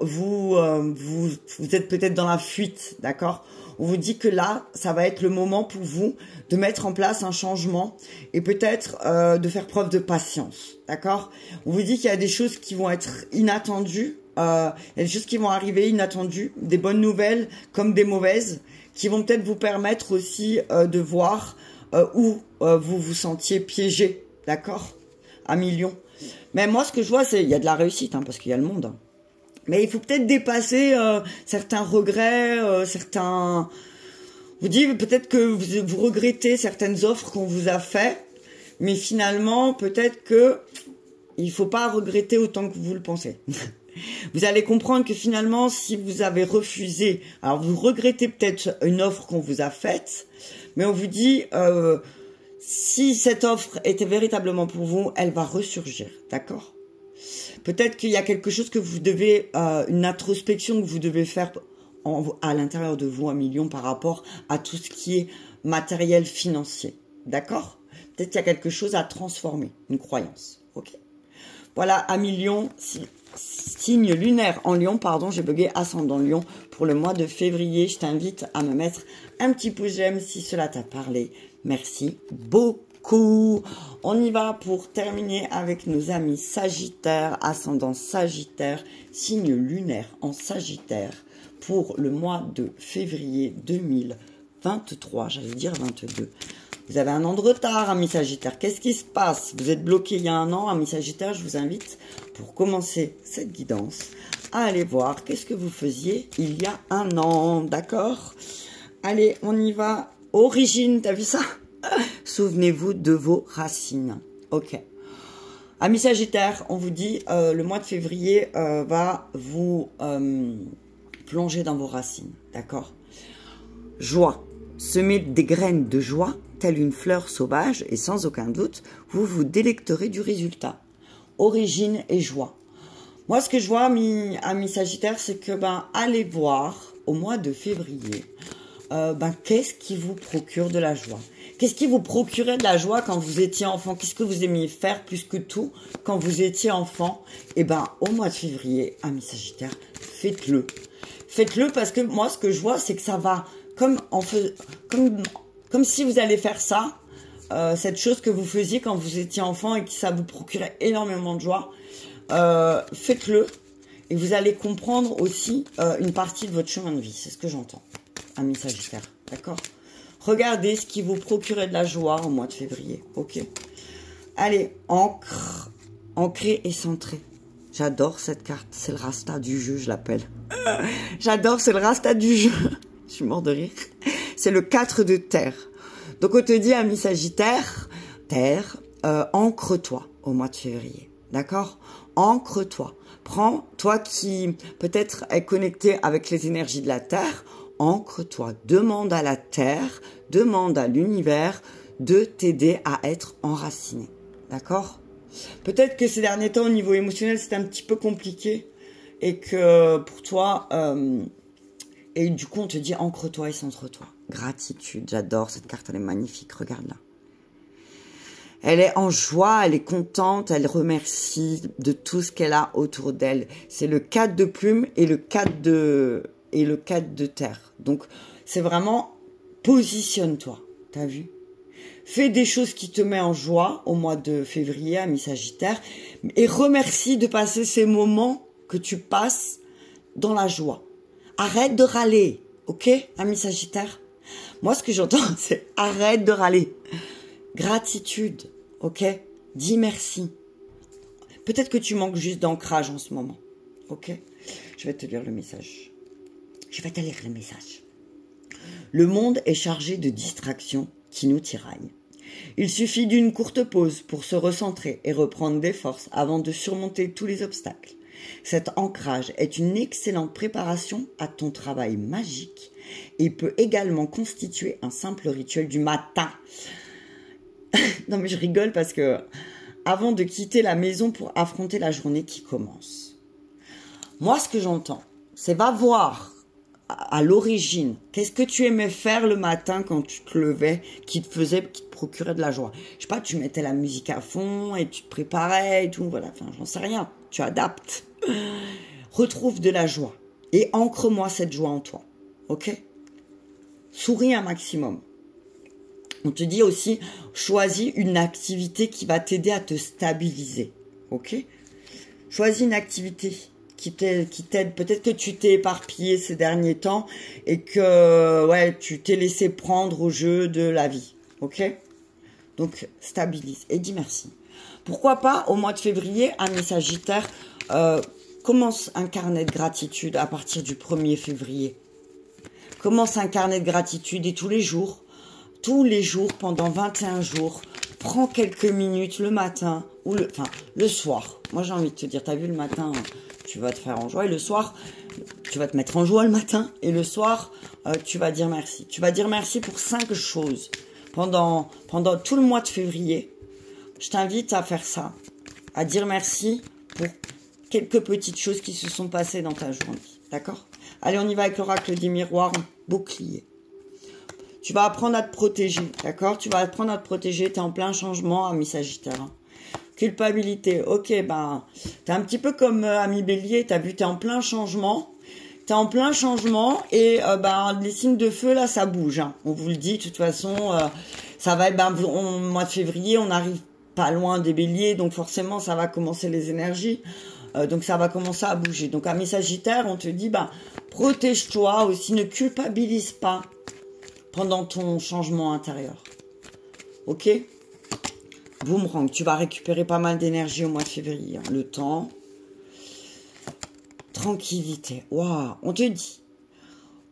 êtes peut-être dans la fuite, d'accord? On vous dit que là, ça va être le moment pour vous de mettre en place un changement et peut-être de faire preuve de patience, d'accord? On vous dit qu'il y a des choses qui vont être inattendues, il y a des choses qui vont arriver inattendues, des bonnes nouvelles comme des mauvaises, qui vont peut-être vous permettre aussi de voir où vous vous sentiez piégé, d'accord? À millions. Mais moi, ce que je vois, c'est il y a de la réussite, hein, parce qu'il y a le monde. Hein. Mais il faut peut-être dépasser certains regrets, certains... Vous dites peut-être que vous regrettez certaines offres qu'on vous a faites, mais finalement, peut-être que il faut pas regretter autant que vous le pensez. Vous allez comprendre que finalement, si vous avez refusé, alors vous regrettez peut-être une offre qu'on vous a faite, mais on vous dit, si cette offre était véritablement pour vous, elle va ressurgir, d'accord? Peut-être qu'il y a quelque chose que vous devez, une introspection que vous devez faire à l'intérieur de vous, 1 million, par rapport à tout ce qui est matériel financier, d'accord? Peut-être qu'il y a quelque chose à transformer, une croyance, ok? Voilà, 1 million, signe lunaire en Lion, pardon, j'ai bugué, ascendant Lion, pour le mois de février. Je t'invite à me mettre un petit pouce j'aime si cela t'a parlé. Merci beaucoup. On y va pour terminer avec nos amis Sagittaire, ascendant Sagittaire, signe lunaire en Sagittaire, pour le mois de février 2023, j'allais dire 22. Vous avez un an de retard, amis Sagittaire. Qu'est-ce qui se passe? Vous êtes bloqué il y a un an, amis Sagittaire. Je vous invite, pour commencer cette guidance, à aller voir qu'est-ce que vous faisiez il y a un an. D'accord? Allez, on y va. Origine, t'as vu ça? Souvenez-vous de vos racines. Ok. Amis Sagittaire, on vous dit, le mois de février va vous plonger dans vos racines. D'accord? Joie. Semez des graines de joie, telle une fleur sauvage, et sans aucun doute, vous vous délecterez du résultat. Origine et joie. Moi, ce que je vois, amis Sagittaire, c'est que, allez voir, au mois de février, qu'est-ce qui vous procure de la joie? Qu'est-ce qui vous procurait de la joie quand vous étiez enfant? Qu'est-ce que vous aimiez faire plus que tout quand vous étiez enfant? Eh ben, au mois de février, amis Sagittaire, faites-le. Faites-le parce que moi, ce que je vois, c'est que ça va... Comme si vous allez faire ça, cette chose que vous faisiez quand vous étiez enfant et que ça vous procurait énormément de joie, faites-le et vous allez comprendre aussi une partie de votre chemin de vie. C'est ce que j'entends, amis Sagittaire, d'accord? Regardez ce qui vous procurait de la joie au mois de février, ok? Allez, ancré et centré. J'adore cette carte, c'est le Rasta du jeu, je l'appelle. J'adore, c'est le Rasta du jeu. Je suis mort de rire. C'est le 4 de terre. Donc, on te dit, ami Sagittaire, terre, ancre-toi au mois de février. D'accord? Ancre-toi. Prends, toi qui peut-être est connecté avec les énergies de la terre, ancre-toi. Demande à la terre, demande à l'univers de t'aider à être enraciné. D'accord? Peut-être que ces derniers temps, au niveau émotionnel, c'est un petit peu compliqué et que pour toi... Et du coup, on te dit ancre-toi et centre-toi. Gratitude, j'adore cette carte, elle est magnifique, regarde-la. Elle est en joie, elle est contente, elle remercie de tout ce qu'elle a autour d'elle. C'est le 4 de plume et le 4 de terre. Donc, c'est vraiment positionne-toi, t'as vu? Fais des choses qui te mettent en joie au mois de février, ami Sagittaire, et remercie de passer ces moments que tu passes dans la joie. Arrête de râler, ok, ami Sagittaire? Moi, ce que j'entends, c'est arrête de râler. Gratitude, ok? Dis merci. Peut-être que tu manques juste d'ancrage en ce moment, ok? Je vais te lire le message. Je vais te lire le message. Le monde est chargé de distractions qui nous tiraillent. Il suffit d'une courte pause pour se recentrer et reprendre des forces avant de surmonter tous les obstacles. Cet ancrage est une excellente préparation à ton travail magique et peut également constituer un simple rituel du matin. Non mais je rigole parce que avant de quitter la maison pour affronter la journée qui commence. Moi ce que j'entends, c'est va voir à l'origine, qu'est-ce que tu aimais faire le matin quand tu te levais, qui te procurait de la joie. Je sais pas, tu mettais la musique à fond et tu te préparais et tout, voilà, enfin j'en sais rien, tu adaptes. Retrouve de la joie et ancre-moi cette joie en toi, ok? Souris un maximum. On te dit aussi, choisis une activité qui va t'aider à te stabiliser. Ok? Choisis une activité qui t'aide. Peut-être que tu t'es éparpillé ces derniers temps et que ouais, tu t'es laissé prendre au jeu de la vie. Ok? Donc, stabilise et dis merci. Pourquoi pas, au mois de février, amis Sagittaire, commence un carnet de gratitude à partir du 1er février. Commence un carnet de gratitude et tous les jours, pendant 21 jours, prends quelques minutes le matin ou le soir. Moi, j'ai envie de te dire, t'as vu le matin, tu vas te faire en joie et le soir, tu vas te mettre en joie le matin et le soir, tu vas dire merci. Tu vas dire merci pour 5 choses pendant tout le mois de février. Je t'invite à faire ça, à dire merci pour quelques petites choses qui se sont passées dans ta journée. D'accord? Allez, on y va avec l'oracle des miroirs, bouclier. Tu vas apprendre à te protéger, d'accord? Tu vas apprendre à te protéger, tu es en plein changement, ami Sagittaire. Culpabilité, ok, ben, t'es un petit peu comme ami Bélier, t'as vu, t'es en plein changement. T'es en plein changement et ben, les signes de feu, là, ça bouge. Hein. On vous le dit, de toute façon, ça va être, ben, au mois de février, on n'arrive pas loin des béliers, donc forcément, ça va commencer les énergies. Donc ça va commencer à bouger. Donc ami Sagittaire, on te dit, ben, protège-toi aussi, ne culpabilise pas pendant ton changement intérieur. Ok? Boomerang, tu vas récupérer pas mal d'énergie au mois de février. Hein. Le temps. Tranquillité. Waouh, on te dit.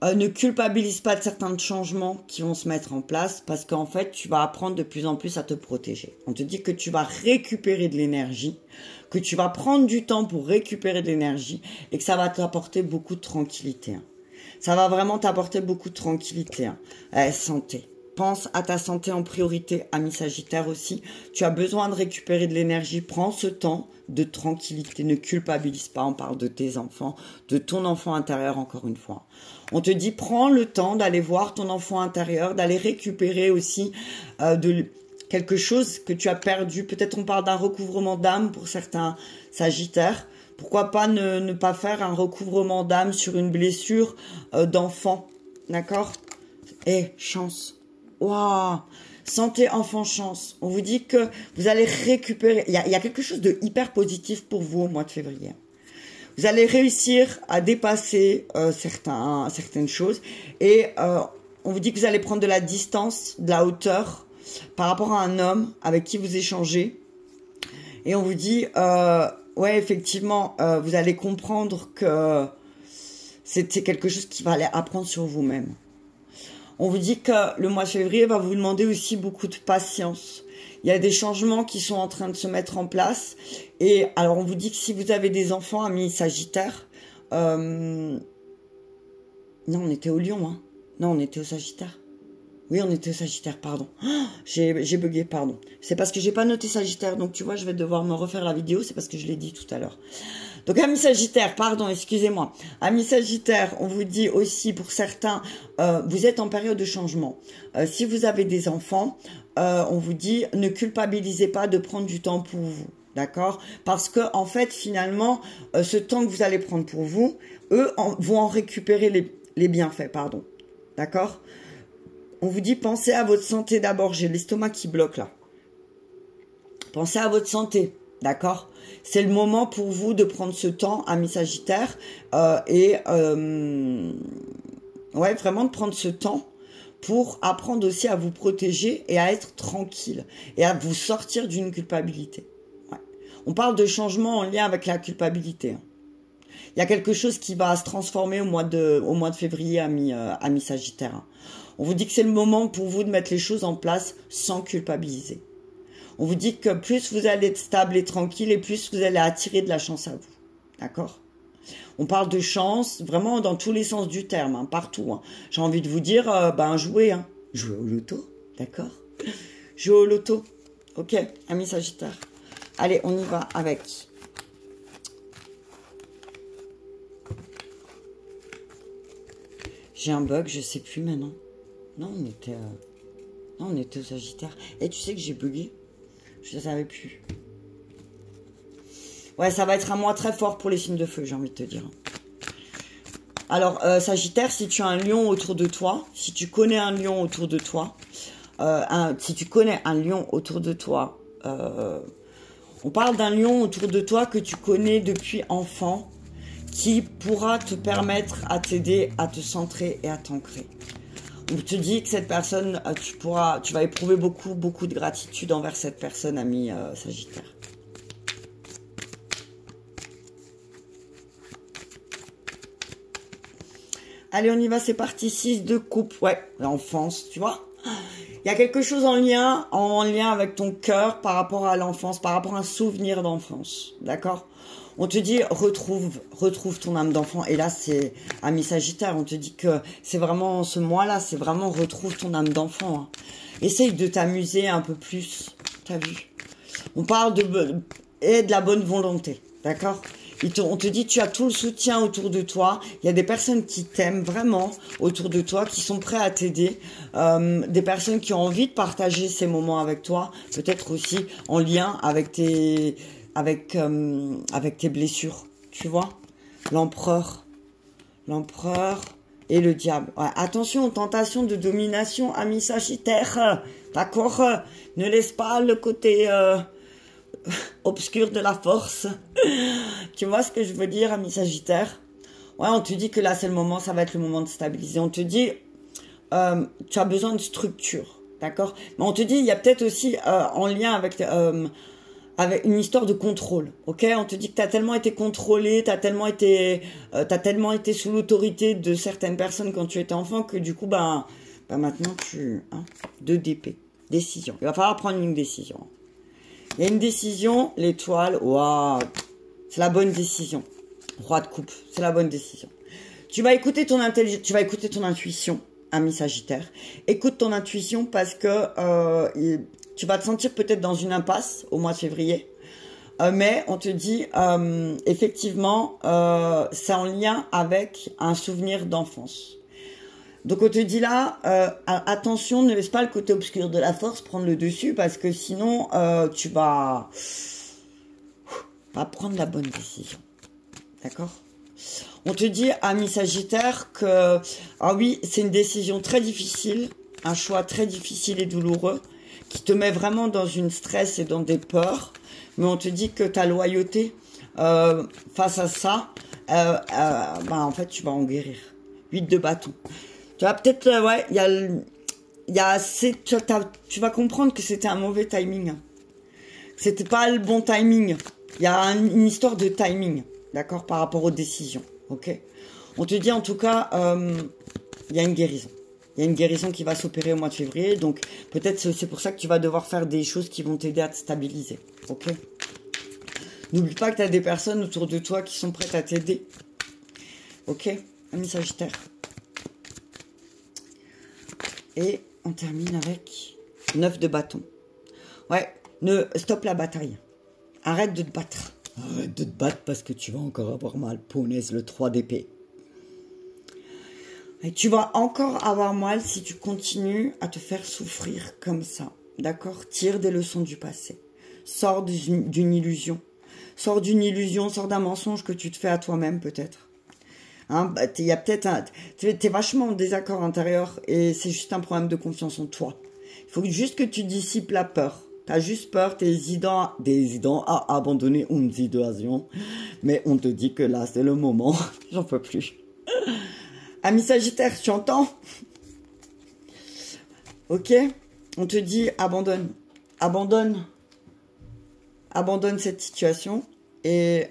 Ne culpabilise pas de certains changements qui vont se mettre en place parce qu'en fait, tu vas apprendre de plus en plus à te protéger. On te dit que tu vas récupérer de l'énergie, que tu vas prendre du temps pour récupérer de l'énergie et que ça va t'apporter beaucoup de tranquillité. Hein. Ça va vraiment t'apporter beaucoup de tranquillité. Hein. Santé. Pense à ta santé en priorité, ami Sagittaire aussi. Tu as besoin de récupérer de l'énergie. Prends ce temps de tranquillité. Ne culpabilise pas. On parle de tes enfants, de ton enfant intérieur encore une fois. On te dit, prends le temps d'aller voir ton enfant intérieur, d'aller récupérer aussi de quelque chose que tu as perdu. Peut-être on parle d'un recouvrement d'âme pour certains Sagittaires. Pourquoi pas ne pas faire un recouvrement d'âme sur une blessure d'enfant. D'accord? Chance. Waouh! Santé, enfant, chance. On vous dit que vous allez récupérer. Il y a quelque chose de hyper positif pour vous au mois de février. Vous allez réussir à dépasser certaines choses. Et on vous dit que vous allez prendre de la distance, de la hauteur par rapport à un homme avec qui vous échangez. Et on vous dit, ouais, effectivement, vous allez comprendre que c'est quelque chose qui va aller apprendre sur vous-même. On vous dit que le mois de février va vous demander aussi beaucoup de patience. Il y a des changements qui sont en train de se mettre en place. Et alors, on vous dit que si vous avez des enfants, amis Sagittaire... Non, on était au Lion, hein. Non, on était au Sagittaire. Oui, on était au Sagittaire, pardon. Oh, j'ai bugué, pardon. C'est parce que j'ai pas noté Sagittaire. Donc, tu vois, je vais devoir me refaire la vidéo. C'est parce que je l'ai dit tout à l'heure. Donc, amis Sagittaire, pardon, excusez-moi. Amis Sagittaire, on vous dit aussi, pour certains, vous êtes en période de changement. Si vous avez des enfants, on vous dit, ne culpabilisez pas de prendre du temps pour vous. D'accord? Parce que, en fait, finalement, ce temps que vous allez prendre pour vous, eux vont en récupérer les bienfaits, pardon. D'accord? On vous dit, pensez à votre santé d'abord. J'ai l'estomac qui bloque, là. Pensez à votre santé. D'accord? C'est le moment pour vous de prendre ce temps, amis Sagittaire, ouais, vraiment de prendre ce temps pour apprendre aussi à vous protéger et à être tranquille et à vous sortir d'une culpabilité. Ouais. On parle de changement en lien avec la culpabilité. Hein. Il y a quelque chose qui va se transformer au mois de février, amis Sagittaire. Hein. On vous dit que c'est le moment pour vous de mettre les choses en place sans culpabiliser. On vous dit que plus vous allez être stable et tranquille et plus vous allez attirer de la chance à vous. D'accord? On parle de chance vraiment dans tous les sens du terme, hein, partout. Hein. J'ai envie de vous dire, jouez. Hein. Jouez au loto, d'accord? Jouez au loto. Ok, amis Sagittaire. Allez, on y va avec... J'ai un bug, je sais plus maintenant. Non, on était au Sagittaire. Et tu sais que j'ai bugué? Je ne savais plus. Ouais, ça va être un mois très fort pour les signes de feu, j'ai envie de te dire. Alors, Sagittaire, si tu as un lion autour de toi, si tu connais un lion autour de toi, si tu connais un lion autour de toi, on parle d'un lion autour de toi que tu connais depuis enfant, qui pourra te permettre à t'aider à te centrer et à t'ancrer. On te dit que cette personne, tu vas éprouver beaucoup de gratitude envers cette personne, ami Sagittaire. Allez, on y va, c'est parti. 6 de coupe. Ouais, l'enfance, tu vois. Il y a quelque chose en lien avec ton cœur par rapport à l'enfance, par rapport à un souvenir d'enfance. D'accord? On te dit, retrouve ton âme d'enfant. Et là, c'est ami Sagittaire. On te dit que c'est vraiment ce mois-là, c'est vraiment retrouve ton âme d'enfant. Hein. Essaye de t'amuser un peu plus. T'as vu? On parle de la bonne volonté. D'accord? On te dit tu as tout le soutien autour de toi. Il y a des personnes qui t'aiment vraiment autour de toi, qui sont prêts à t'aider. Des personnes qui ont envie de partager ces moments avec toi. Peut-être aussi en lien avec tes blessures. Tu vois, l'empereur et le diable. Ouais, attention aux tentations de domination, ami Sagittaire. D'accord? Ne laisse pas le côté... obscur de la force. Tu vois ce que je veux dire, ami Sagittaire? Ouais, on te dit que là, c'est le moment, ça va être le moment de stabiliser. On te dit, tu as besoin de structure, d'accord? Mais on te dit, il y a peut-être aussi en lien avec une histoire de contrôle, ok? On te dit que tu as tellement été contrôlé, tu as tellement été sous l'autorité de certaines personnes quand tu étais enfant que du coup, maintenant, 2 d'épée, décision. Il va falloir prendre une décision. Il y a une décision, l'étoile, waouh, c'est la bonne décision. Roi de coupe, c'est la bonne décision. Tu vas écouter ton intelligence, tu vas écouter ton intuition, ami Sagittaire. Écoute ton intuition parce que tu vas te sentir peut-être dans une impasse au mois de février. Mais on te dit, effectivement, c'est en lien avec un souvenir d'enfance. Donc on te dit là, attention, ne laisse pas le côté obscur de la force prendre le dessus parce que sinon tu vas pas prendre la bonne décision. D'accord? On te dit, ami Sagittaire, que ah oui, c'est une décision très difficile, un choix très difficile et douloureux qui te met vraiment dans une stress et dans des peurs. Mais on te dit que ta loyauté face à ça, en fait, tu vas en guérir. 8 de bâton. Tu vas peut-être, ouais, tu vas comprendre que c'était un mauvais timing. C'était pas le bon timing. Il y a une histoire de timing, d'accord, par rapport aux décisions, ok? On te dit en tout cas, il y a une guérison. Il y a une guérison qui va s'opérer au mois de février, donc peut-être c'est pour ça que tu vas devoir faire des choses qui vont t'aider à te stabiliser, ok? N'oublie pas que tu as des personnes autour de toi qui sont prêtes à t'aider, ok, ami Sagittaire? Et on termine avec 9 de bâton. Ouais, stop la bataille. Arrête de te battre. Arrête de te battre parce que tu vas encore avoir mal. Punaise, le 3 d'épée. Et tu vas encore avoir mal si tu continues à te faire souffrir comme ça. D'accord? Tire des leçons du passé. Sors d'une illusion. Sors d'une illusion, sors d'un mensonge que tu te fais à toi-même peut-être. Hein, il y a peut-être t'es vachement en désaccord intérieur et c'est juste un problème de confiance en toi. Il faut juste que tu dissipes la peur. Tu as juste peur, des idées à abandonner une situation. Mais on te dit que là, c'est le moment. J'en peux plus. Ami Sagittaire, tu entends? Ok? On te dit abandonne. Abandonne cette situation et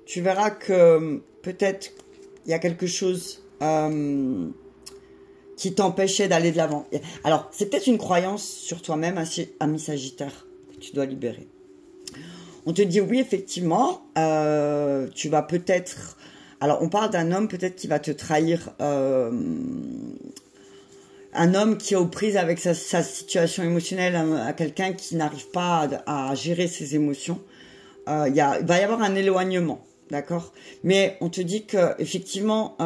tu verras que peut-être il y a quelque chose qui t'empêchait d'aller de l'avant. Alors, c'est peut-être une croyance sur toi-même, ami Sagittaire, que tu dois libérer. On te dit oui, effectivement, tu vas peut-être... Alors, on parle d'un homme peut-être qui va te trahir... un homme qui est aux prises avec sa situation émotionnelle, à quelqu'un qui n'arrive pas à gérer ses émotions. Il va y avoir un éloignement. D'accord? Mais on te dit que effectivement,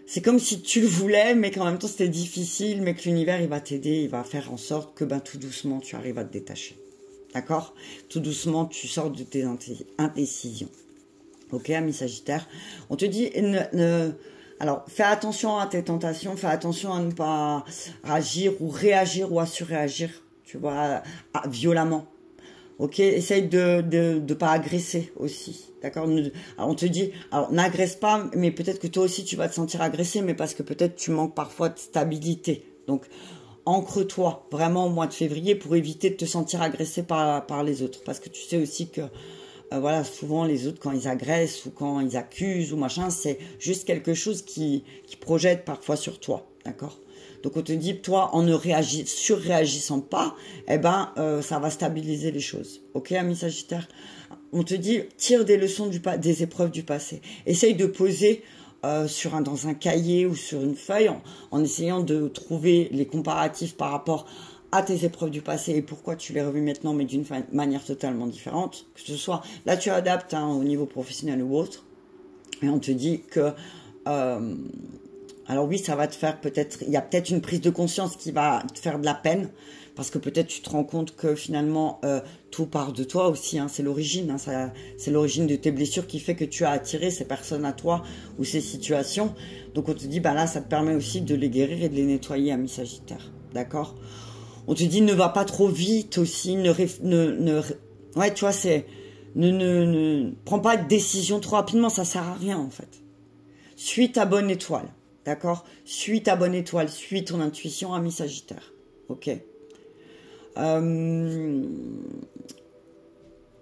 c'est comme si tu le voulais, mais qu'en même temps c'était difficile, mais que l'univers il va t'aider, il va faire en sorte que tout doucement tu arrives à te détacher. D'accord? Tout doucement tu sors de tes indécisions. Ok, ami Sagittaire. On te dit, alors, fais attention à tes tentations, fais attention à ne pas agir ou réagir ou à surréagir, tu vois, violemment. Ok, essaye de pas agresser aussi, d'accord. On te dit, alors n'agresse pas, mais peut-être que toi aussi tu vas te sentir agressé, mais parce que peut-être tu manques parfois de stabilité. Donc, ancre-toi vraiment au mois de février pour éviter de te sentir agressé par les autres, parce que tu sais aussi que voilà, souvent les autres quand ils agressent ou quand ils accusent ou machin, c'est juste quelque chose qui projette parfois sur toi, d'accord. Donc on te dit, toi, en ne surréagissant pas, eh ben, ça va stabiliser les choses. Ok, ami Sagittaire? On te dit, tire des leçons des épreuves du passé. Essaye de poser dans un cahier ou sur une feuille en essayant de trouver les comparatifs par rapport à tes épreuves du passé et pourquoi tu les revis maintenant, mais d'une manière totalement différente. Que ce soit, là tu adaptes hein, au niveau professionnel ou autre. Et on te dit que... alors oui, ça va te faire peut-être, il y a peut-être une prise de conscience qui va te faire de la peine, parce que peut-être tu te rends compte que finalement, tout part de toi aussi, hein, c'est l'origine, hein, c'est l'origine de tes blessures qui fait que tu as attiré ces personnes à toi ou ces situations. Donc on te dit, bah là, ça te permet aussi de les guérir et de les nettoyer, ami Sagittaire, d'accord? On te dit, ne va pas trop vite aussi, ouais, tu vois, c'est, ne prends pas de décision trop rapidement, ça sert à rien en fait. Suis ta bonne étoile. D'accord? Suis ta bonne étoile, suis ton intuition, ami Sagittaire. Ok?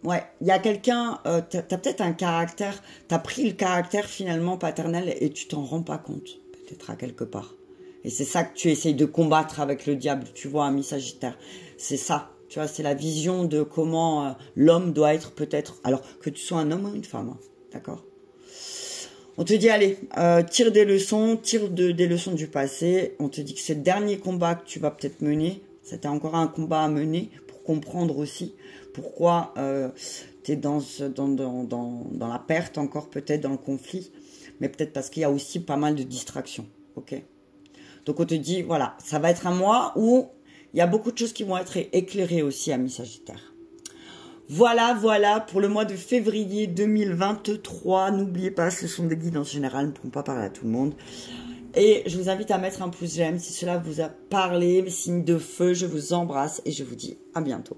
Ouais, il y a quelqu'un, t'as peut-être un caractère, t'as pris le caractère finalement paternel et tu t'en rends pas compte, peut-être à quelque part. Et c'est ça que tu essayes de combattre avec le diable, tu vois, ami Sagittaire. C'est ça, tu vois, c'est la vision de comment l'homme doit être peut-être, alors que tu sois un homme ou une femme, hein, d'accord? On te dit, allez, tire des leçons, des leçons du passé. On te dit que c'est le dernier combat que tu vas peut-être mener. C'était encore un combat à mener pour comprendre aussi pourquoi tu es dans la perte, encore peut-être dans le conflit. Mais peut-être parce qu'il y a aussi pas mal de distractions. Ok. Donc on te dit, voilà, ça va être un mois où il y a beaucoup de choses qui vont être éclairées aussi, ami Sagittaire. Voilà, voilà, pour le mois de février 2023. N'oubliez pas, ce sont des guidances générales, ne pourront pas parler à tout le monde. Et je vous invite à mettre un pouce j'aime si cela vous a parlé. Signe de feu, je vous embrasse et je vous dis à bientôt.